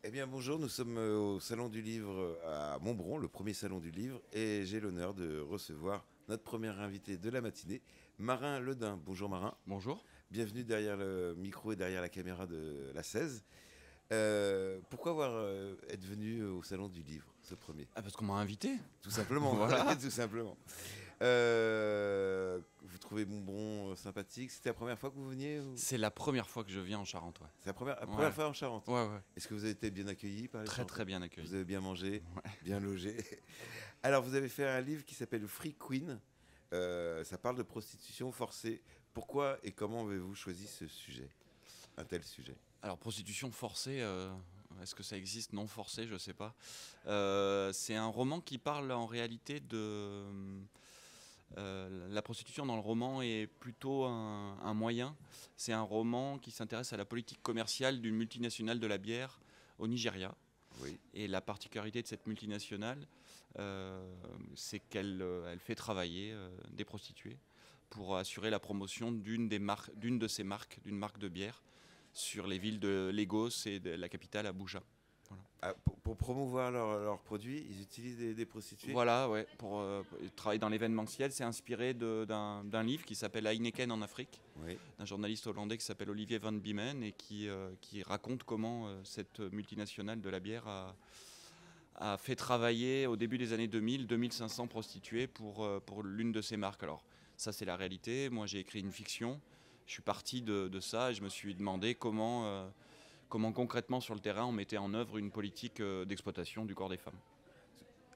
Eh bien bonjour, nous sommes au Salon du Livre à Montbron, le premier Salon du Livre, et j'ai l'honneur de recevoir notre premier invité de la matinée, Marin Ledin. Bonjour Marin, Bonjour. bienvenue derrière le micro et derrière la caméra de la 16. Pourquoi être venu au Salon du Livre, ce premier? Ah, parce qu'on m'a invité. Tout simplement, Voilà. tout simplement. Vous trouvez Montbron sympathique? C'était la première fois que vous veniez C'est la première fois que je viens en Charente, ouais. C'est la Ouais. première fois en Charente. Ouais, ouais. Est-ce que vous avez été bien accueilli par les Très, Charentais? très bien accueilli. Vous avez bien mangé, Ouais. bien logé. Alors, vous avez fait un livre qui s'appelle Free Queen. Ça parle de prostitution forcée. Pourquoi et comment avez-vous choisi ce sujet, un tel sujet? Alors, prostitution forcée, est-ce que ça existe non forcée? Je sais pas. C'est un roman qui parle en réalité de. La prostitution dans le roman est plutôt un moyen. C'est un roman qui s'intéresse à la politique commerciale d'une multinationale de la bière au Nigeria. Oui. Et la particularité de cette multinationale, c'est qu'elle elle fait travailler des prostituées pour assurer la promotion d'une de ses marques, d'une marque de bière, sur les villes de Lagos et de la capitale Abuja. Voilà. Ah, pour promouvoir leurs produits, ils utilisent des prostituées? Voilà, ouais, pour travailler dans l'événementiel, c'est inspiré d'un livre qui s'appelle Heineken en Afrique, Oui. d'un journaliste hollandais qui s'appelle Olivier Van Biemen et qui raconte comment cette multinationale de la bière a fait travailler au début des années 2000 2500 prostituées pour l'une de ses marques. Alors ça c'est la réalité, moi j'ai écrit une fiction, je suis parti de ça et je me suis demandé comment concrètement sur le terrain on mettait en œuvre une politique d'exploitation du corps des femmes.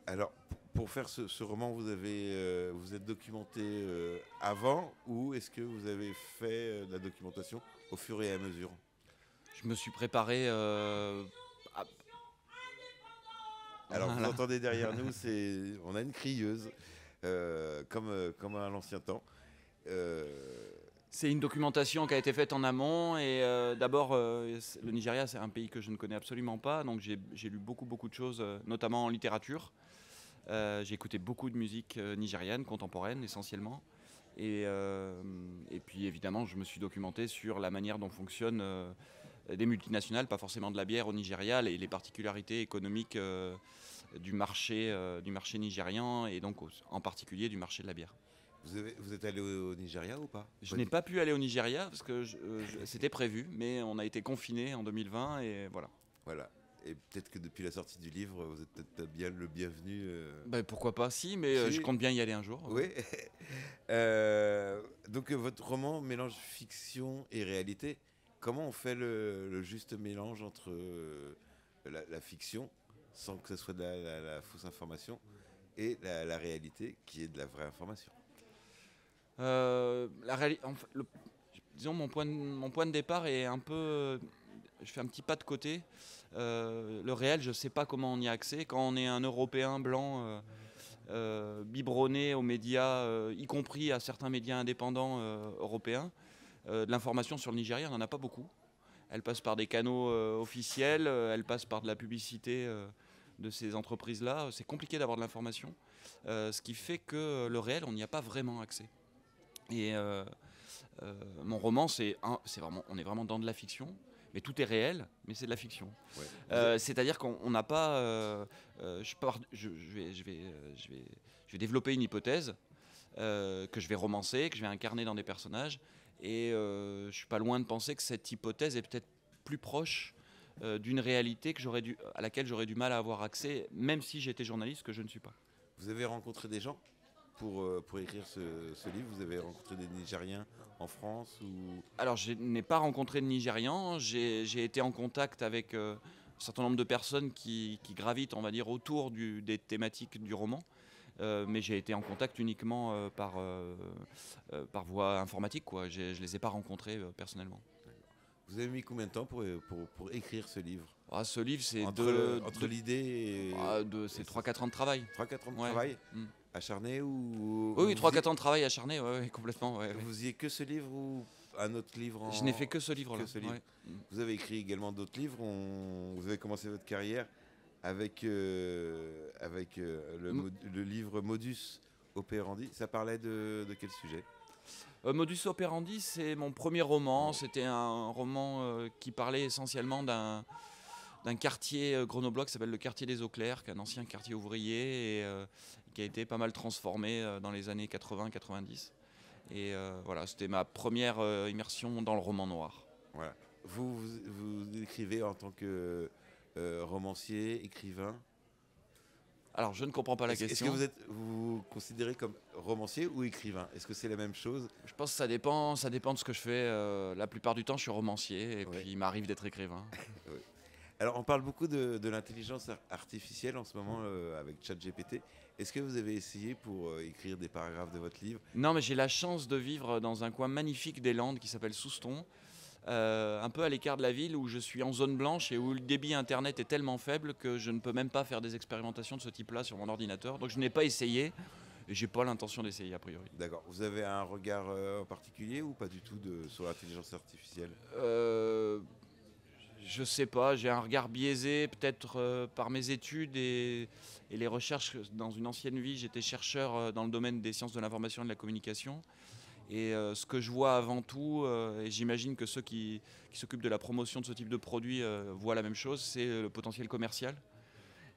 Alors, pour faire ce roman, vous êtes documenté avant ou est-ce que vous avez fait de la documentation au fur et à mesure? Je me suis préparé... à- Alors, vous Voilà. entendez derrière nous, on a une crieuse, comme à l'ancien temps. Euh, C'est une documentation qui a été faite en amont et d'abord le Nigeria c'est un pays que je ne connais absolument pas, donc j'ai lu beaucoup de choses, notamment en littérature. J'ai écouté beaucoup de musique nigériane, contemporaine essentiellement. Et puis évidemment, je me suis documenté sur la manière dont fonctionnent des multinationales, pas forcément de la bière au Nigeria, les particularités économiques du marché nigérian et donc en particulier du marché de la bière. vous êtes allé au Nigeria ou pas? Je n'ai pas pu aller au Nigeria parce que c'était prévu, mais on a été confinés en 2020 et voilà. Voilà. Et peut-être que depuis la sortie du livre, vous êtes peut-être bien le bienvenu. Ben, pourquoi pas, si, mais Si. je compte bien y aller un jour. Oui. Donc votre roman mélange fiction et réalité. Comment on fait le juste mélange entre la fiction, sans que ce soit de la fausse information, et la réalité, qui est de la vraie information? Disons mon point de départ est un peu... Je fais un petit pas de côté. Le réel, je ne sais pas comment on y a accès. Quand on est un Européen blanc biberonné aux médias, y compris à certains médias indépendants européens, de l'information sur le Nigeria, on n'en a pas beaucoup. Elle passe par des canaux officiels, elle passe par de la publicité de ces entreprises-là. C'est compliqué d'avoir de l'information. Ce qui fait que le réel, on n'y a pas vraiment accès. Et mon roman, on est vraiment dans de la fiction, mais tout est réel, mais c'est de la fiction. Ouais. C'est-à-dire qu'on n'a pas. Je vais développer une hypothèse que je vais romancer, que je vais incarner dans des personnages, et je suis pas loin de penser que cette hypothèse est peut-être plus proche d'une réalité à laquelle j'aurais du mal à avoir accès, même si j'étais journaliste, que je ne suis pas. Vous avez rencontré des gens pour écrire ce livre? Vous avez rencontré des Nigériens en France ou... Alors, je n'ai pas rencontré de Nigérians. J'ai été en contact avec un certain nombre de personnes qui gravitent, on va dire, autour des thématiques du roman. Mais j'ai été en contact uniquement par voie informatique, quoi. Je ne les ai pas rencontrés personnellement. Vous avez mis combien de temps pour écrire ce livre? Ah, ce livre, c'est entre l'idée et... c'est 3-4 ans de travail. 3-4 ans de Ouais. travail Mm. acharné ou... Oui, 3-4 ans de travail acharné, ouais, complètement. Ouais. Vous faisiez que ce livre ou un autre livre Je n'ai fait que ce livre-là. que ce livre. Ouais. Vous avez écrit également d'autres livres. Vous avez commencé votre carrière avec le livre Modus Operandi. Ça parlait de quel sujet? Modus Operandi, c'est mon premier roman. C'était un roman qui parlait essentiellement d'un quartier grenoblois qui s'appelle le quartier des Eaux Claires, qui est un ancien quartier ouvrier et qui a été pas mal transformé dans les années 80-90. Et voilà, c'était ma première immersion dans le roman noir. Voilà. Vous écrivez en tant que romancier, écrivain. Alors, je ne comprends pas la question. Est-ce que vous vous considérez comme romancier ou écrivain? Est-ce que c'est la même chose? Je pense que ça dépend de ce que je fais. La plupart du temps, je suis romancier et Ouais. puis il m'arrive d'être écrivain. Oui. Alors, on parle beaucoup de l'intelligence artificielle en ce moment avec ChatGPT. Est-ce que vous avez essayé pour écrire des paragraphes de votre livre? Non, mais j'ai la chance de vivre dans un coin magnifique des Landes qui s'appelle Souston, un peu à l'écart de la ville où je suis en zone blanche et où le débit internet est tellement faible que je ne peux même pas faire des expérimentations de ce type-là sur mon ordinateur. Donc je n'ai pas essayé et j'ai pas l'intention d'essayer a priori. D'accord. Vous avez un regard en particulier ou pas du tout sur l'intelligence artificielle? Je sais pas, j'ai un regard biaisé peut-être par mes études et les recherches. Dans une ancienne vie, j'étais chercheur dans le domaine des sciences de l'information et de la communication. Et ce que je vois avant tout, et j'imagine que ceux qui s'occupent de la promotion de ce type de produit voient la même chose, c'est le potentiel commercial.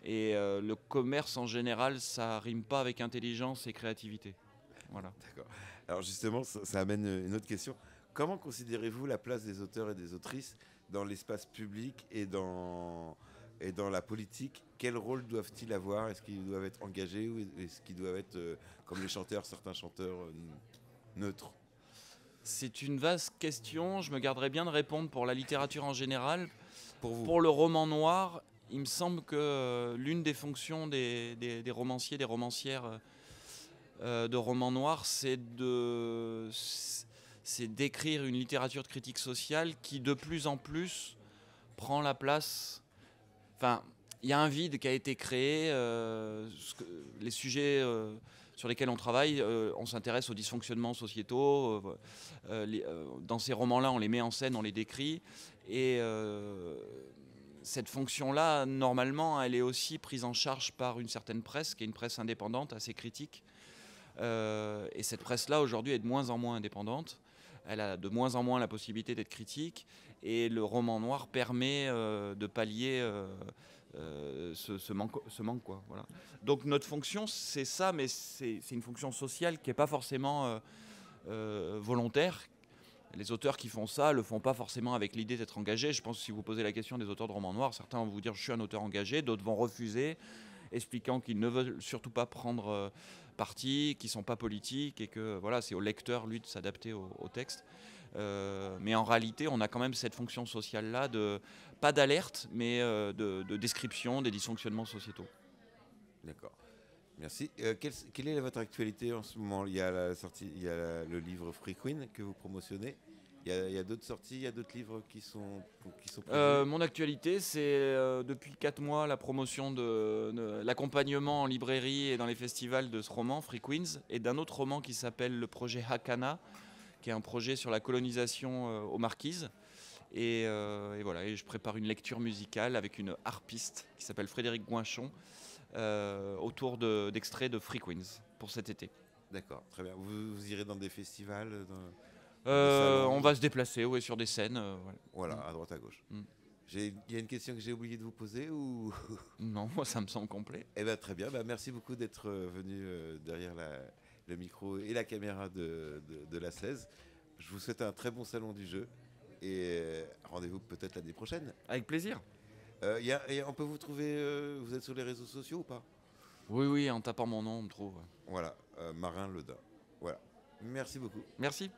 Et le commerce en général, ça rime pas avec intelligence et créativité. Voilà. D'accord. Alors justement, ça amène une autre question. Comment considérez-vous la place des auteurs et des autrices dans l'espace public et dans la politique? Quel rôle doivent-ils avoir? Est-ce qu'ils doivent être engagés ou est-ce qu'ils doivent être, comme les chanteurs, certains chanteurs, neutres? C'est une vaste question, je me garderais bien de répondre pour la littérature en général. Pour vous? Pour le roman noir, il me semble que l'une des fonctions des romanciers, des romancières de romans noirs, c'est d'écrire une littérature de critique sociale qui de plus en plus prend la place. Enfin, il y a un vide qui a été créé. Les sujets sur lesquels on travaille, on s'intéresse aux dysfonctionnements sociétaux. Dans ces romans-là, on les met en scène, on les décrit. Et cette fonction-là, normalement, elle est aussi prise en charge par une certaine presse, qui est une presse indépendante, assez critique. Et cette presse-là, aujourd'hui, est de moins en moins indépendante. Elle a de moins en moins la possibilité d'être critique. Et le roman noir permet de pallier ce manque, quoi. Voilà. Donc notre fonction, c'est ça, mais c'est une fonction sociale qui n'est pas forcément volontaire. Les auteurs qui font ça ne le font pas forcément avec l'idée d'être engagés. Je pense que si vous posez la question des auteurs de romans noirs, certains vont vous dire « je suis un auteur engagé », d'autres vont refuser, expliquant qu'ils ne veulent surtout pas prendre parti, qu'ils ne sont pas politiques et que voilà, c'est au lecteur, lui, de s'adapter au texte. Mais en réalité, on a quand même cette fonction sociale-là, pas d'alerte, mais de description des dysfonctionnements sociétaux. D'accord. Merci. Quelle est votre actualité en ce moment? Il y a le livre Free Queen que vous promotionnez. Il y a d'autres sorties, il y a d'autres livres qui sont prévus. Mon actualité, c'est depuis 4 mois la promotion de l'accompagnement en librairie et dans les festivals de ce roman, Free Queens, et d'un autre roman qui s'appelle le projet Hakana, qui est un projet sur la colonisation aux Marquises. Et voilà, et je prépare une lecture musicale avec une harpiste qui s'appelle Frédéric Goinchon autour d'extraits de Free Queens pour cet été. D'accord, très bien. Vous irez dans des festivals on va se déplacer sur des scènes. Voilà, à droite à gauche. Mm. Il y a une question que j'ai oublié de vous poser ou... Non, moi ça me semble complet. Eh bien, très bien. Merci beaucoup d'être venu derrière le micro et la caméra de la 16. Je vous souhaite un très bon salon du jeu et rendez-vous peut-être l'année prochaine. Avec plaisir. On peut vous trouver, vous êtes sur les réseaux sociaux ou pas? Oui, en tapant mon nom, on me trouve. Voilà, Marin Ledin. Voilà. Merci beaucoup. Merci.